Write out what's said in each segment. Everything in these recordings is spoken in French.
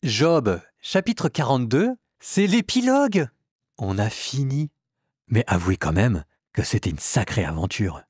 Job, chapitre 42, c'est l'épilogue. On a fini. Mais avouez quand même que c'était une sacrée aventure.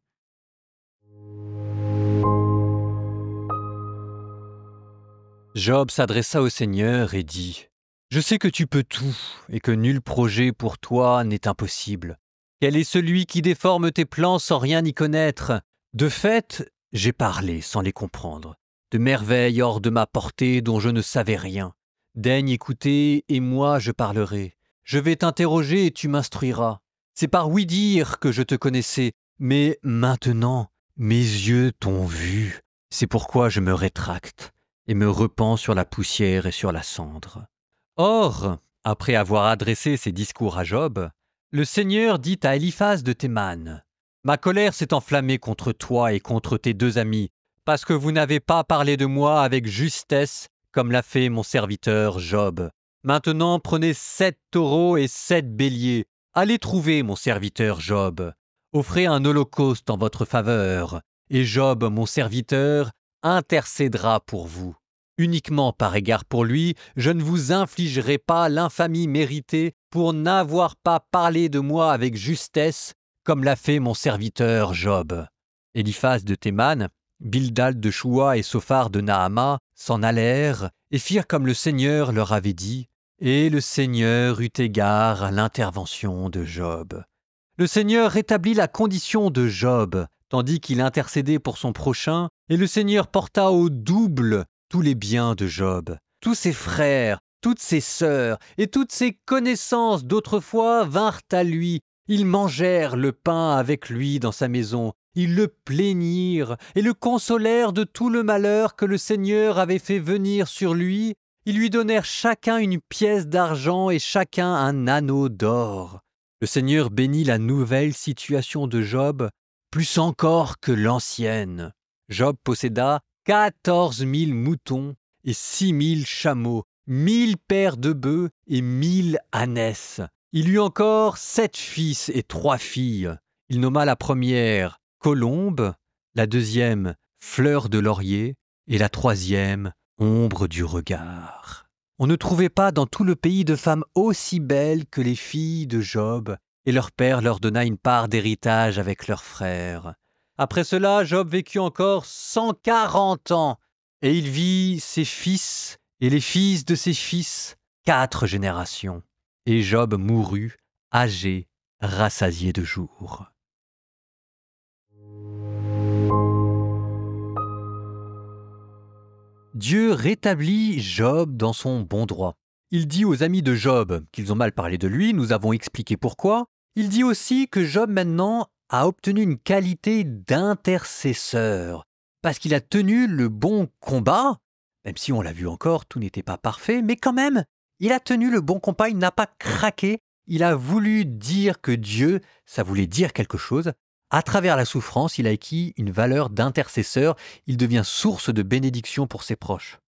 Job s'adressa au Seigneur et dit « Je sais que tu peux tout et que nul projet pour toi n'est impossible. Quel est celui qui déforme tes plans sans rien y connaître? De fait, j'ai parlé sans les comprendre, de merveilles hors de ma portée dont je ne savais rien. Daigne écouter et moi je parlerai. Je vais t'interroger et tu m'instruiras. C'est par ouï-dire que je te connaissais, mais maintenant mes yeux t'ont vu. C'est pourquoi je me rétracte et me repens sur la poussière et sur la cendre. » Or, après avoir adressé ces discours à Job, le Seigneur dit à Eliphaz de Théman, « Ma colère s'est enflammée contre toi et contre tes deux amis, parce que vous n'avez pas parlé de moi avec justesse, comme l'a fait mon serviteur Job. Maintenant prenez 7 taureaux et 7 béliers. Allez trouver mon serviteur Job. Offrez un holocauste en votre faveur, et Job, mon serviteur, intercédera pour vous. Uniquement par égard pour lui, je ne vous infligerai pas l'infamie méritée pour n'avoir pas parlé de moi avec justesse, comme l'a fait mon serviteur Job. » Eliphaz de Théman, Bildad de Choua et Sophar de Naama s'en allèrent et firent comme le Seigneur leur avait dit, et le Seigneur eut égard à l'intervention de Job. Le Seigneur rétablit la condition de Job, tandis qu'il intercédait pour son prochain, et le Seigneur porta au double tous les biens de Job. Tous ses frères, toutes ses sœurs et toutes ses connaissances d'autrefois vinrent à lui. Ils mangèrent le pain avec lui dans sa maison. Ils le plaignirent et le consolèrent de tout le malheur que le Seigneur avait fait venir sur lui. Ils lui donnèrent chacun une pièce d'argent et chacun un anneau d'or. Le Seigneur bénit la nouvelle situation de Job, plus encore que l'ancienne. Job posséda 14 000 moutons et 6 000 chameaux, 1 000 paires de bœufs et 1 000 ânesses. Il eut encore 7 fils et 3 filles. Il nomma la première Colombe, la deuxième Fleur de laurier et la troisième Ombre du regard. On ne trouvait pas dans tout le pays de femmes aussi belles que les filles de Job, et leur père leur donna une part d'héritage avec leurs frères. Après cela, Job vécut encore 140 ans, et il vit ses fils et les fils de ses fils, 4 générations. Et Job mourut, âgé, rassasié de jours. Dieu rétablit Job dans son bon droit. Il dit aux amis de Job qu'ils ont mal parlé de lui, nous avons expliqué pourquoi. Il dit aussi que Job maintenant a obtenu une qualité d'intercesseur, parce qu'il a tenu le bon combat, même si on l'a vu encore, tout n'était pas parfait, mais quand même, il a tenu le bon combat, il n'a pas craqué, il a voulu dire que Dieu, ça voulait dire quelque chose. À travers la souffrance, il a acquis une valeur d'intercesseur, il devient source de bénédiction pour ses proches.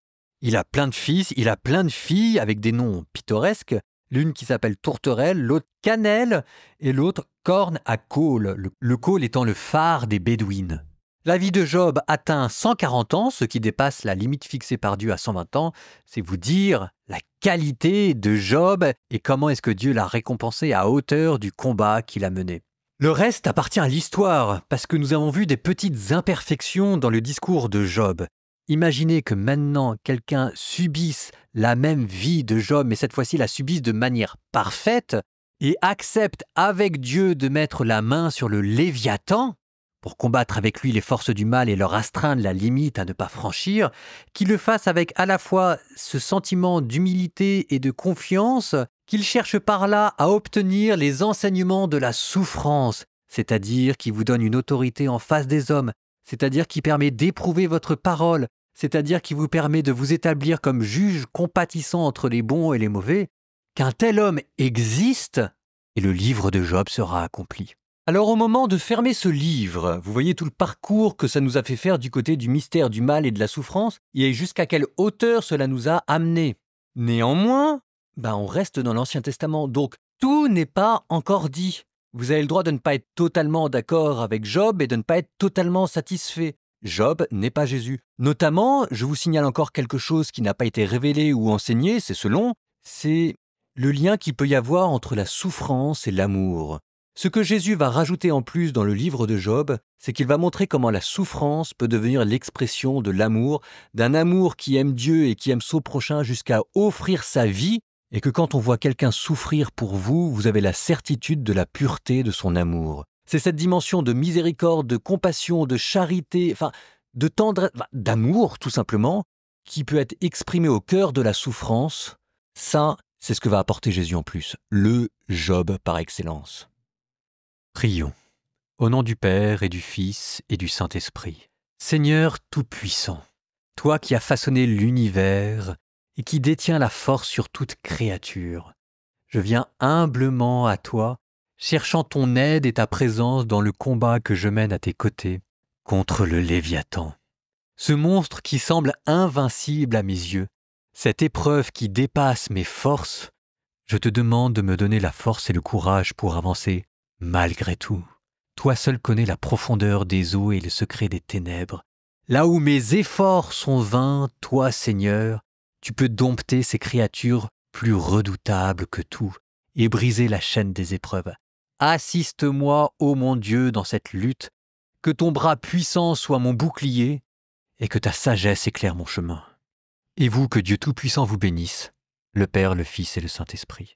Il a plein de fils, il a plein de filles avec des noms pittoresques, l'une qui s'appelle Tourterelle, l'autre Cannelle et l'autre Corne à Côle, le côle étant le phare des Bédouines. La vie de Job atteint 140 ans, ce qui dépasse la limite fixée par Dieu à 120 ans. C'est vous dire la qualité de Job et comment est-ce que Dieu l'a récompensé à hauteur du combat qu'il a mené. Le reste appartient à l'histoire, parce que nous avons vu des petites imperfections dans le discours de Job. Imaginez que maintenant quelqu'un subisse la même vie de Job, mais cette fois-ci la subisse de manière parfaite, et accepte avec Dieu de mettre la main sur le Léviathan, pour combattre avec lui les forces du mal et leur astreindre la limite à ne pas franchir, qu'il le fasse avec à la fois ce sentiment d'humilité et de confiance, qu'il cherche par là à obtenir les enseignements de la souffrance, c'est-à-dire qui vous donne une autorité en face des hommes, c'est-à-dire qui permet d'éprouver votre parole, c'est-à-dire qui vous permet de vous établir comme juge compatissant entre les bons et les mauvais, qu'un tel homme existe, et le livre de Job sera accompli. Alors au moment de fermer ce livre, vous voyez tout le parcours que ça nous a fait faire du côté du mystère du mal et de la souffrance, et jusqu'à quelle hauteur cela nous a amenés. Néanmoins, on reste dans l'Ancien Testament, donc tout n'est pas encore dit. Vous avez le droit de ne pas être totalement d'accord avec Job et de ne pas être totalement satisfait. Job n'est pas Jésus. Notamment, je vous signale encore quelque chose qui n'a pas été révélé ou enseigné, c'est selon, c'est le lien qu'il peut y avoir entre la souffrance et l'amour. Ce que Jésus va rajouter en plus dans le livre de Job, c'est qu'il va montrer comment la souffrance peut devenir l'expression de l'amour, d'un amour qui aime Dieu et qui aime son prochain jusqu'à offrir sa vie, et que quand on voit quelqu'un souffrir pour vous, vous avez la certitude de la pureté de son amour. C'est cette dimension de miséricorde, de compassion, de charité, de tendresse, d'amour tout simplement, qui peut être exprimée au cœur de la souffrance. Ça, c'est ce que va apporter Jésus en plus, le Job par excellence. Prions. Au nom du Père et du Fils et du Saint-Esprit. Seigneur Tout-Puissant, toi qui as façonné l'univers et qui détiens la force sur toute créature, je viens humblement à toi, cherchant ton aide et ta présence dans le combat que je mène à tes côtés contre le Léviathan. Ce monstre qui semble invincible à mes yeux, cette épreuve qui dépasse mes forces, je te demande de me donner la force et le courage pour avancer malgré tout. Toi seul connais la profondeur des eaux et le secret des ténèbres. Là où mes efforts sont vains, toi, Seigneur, tu peux dompter ces créatures plus redoutables que tout et briser la chaîne des épreuves. Assiste-moi, ô mon Dieu, dans cette lutte, que ton bras puissant soit mon bouclier et que ta sagesse éclaire mon chemin. Et vous, que Dieu Tout-Puissant vous bénisse, le Père, le Fils et le Saint-Esprit.